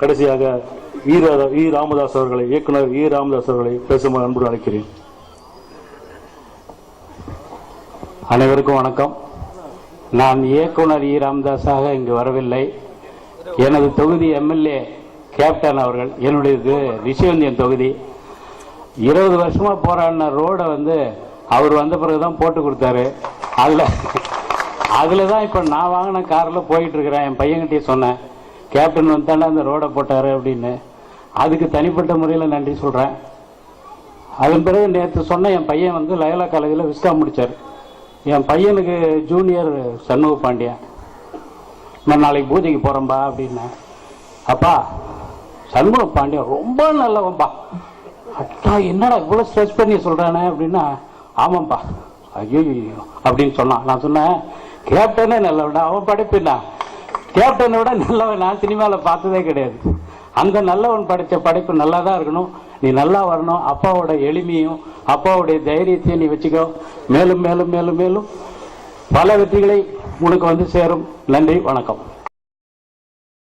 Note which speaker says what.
Speaker 1: கடைசியாக ஈ ராமதாஸ் அவர்களை, இயக்குனர் ஈ ராமதாஸ் அவர்களை பேசுமாறு அன்புடன் அழைக்கிறேன்.
Speaker 2: அனைவருக்கும் வணக்கம். நான் இயக்குனர் ஈ ராமதாஸாக இங்கு வரவில்லை. எனது தொகுதி எம்எல்ஏ கேப்டன் அவர்கள், என்னுடையது ரிஷிவந்தியன் தொகுதி. 20 வருஷமா போராடின ரோடை அவர் வந்த பிறகுதான் போட்டு கொடுத்தாரு. அதில் தான் இப்போ நான் வாங்கின காரில் போயிட்டு இருக்கிறேன். என் பையன்கிட்டயே சொன்னேன், கேப்டன் வந்தாண்டா அந்த ரோடை போட்டாரு அப்படின்னு. அதுக்கு தனிப்பட்ட முறையில் நன்றி சொல்கிறேன். அதன் பிறகு நேற்று சொன்ன என் பையன் லயலா காலேஜில் விஸ்காம் முடித்தார். என் பையனுக்கு ஜூனியர் சண்முக பாண்டியன், நான் நாளைக்கு பூஜைக்கு போகிறேன்பா அப்படின்னேன். அப்பா, சண்முக பாண்டியன் ரொம்ப நல்லவன்பா. அட்டா, என்னடா இவ்வளோ ஸ்ட்ரெஸ் பண்ணி சொல்கிறானே அப்படின்னா, ஆமாம்ப்பா, ஐயோ அப்படின்னு சொன்னான். நான் சொன்னேன், கேப்டனே நல்லவன்டா, அவன் படைப்புண்ணா. கேப்டனை விட நல்லவன் நான் சினிமாவில் பார்த்ததே கிடையாது. அந்த நல்லவன் படைத்த படைப்பு நல்லா தான் இருக்கணும். நீ நல்லா வரணும். அப்பாவோட எளிமையும் அப்பாவுடைய தைரியத்தையும் நீ வச்சுக்கோ. மேலும் மேலும் மேலும் மேலும் பல வெற்றிகளை உனக்கு சேரும். நன்றி, வணக்கம்.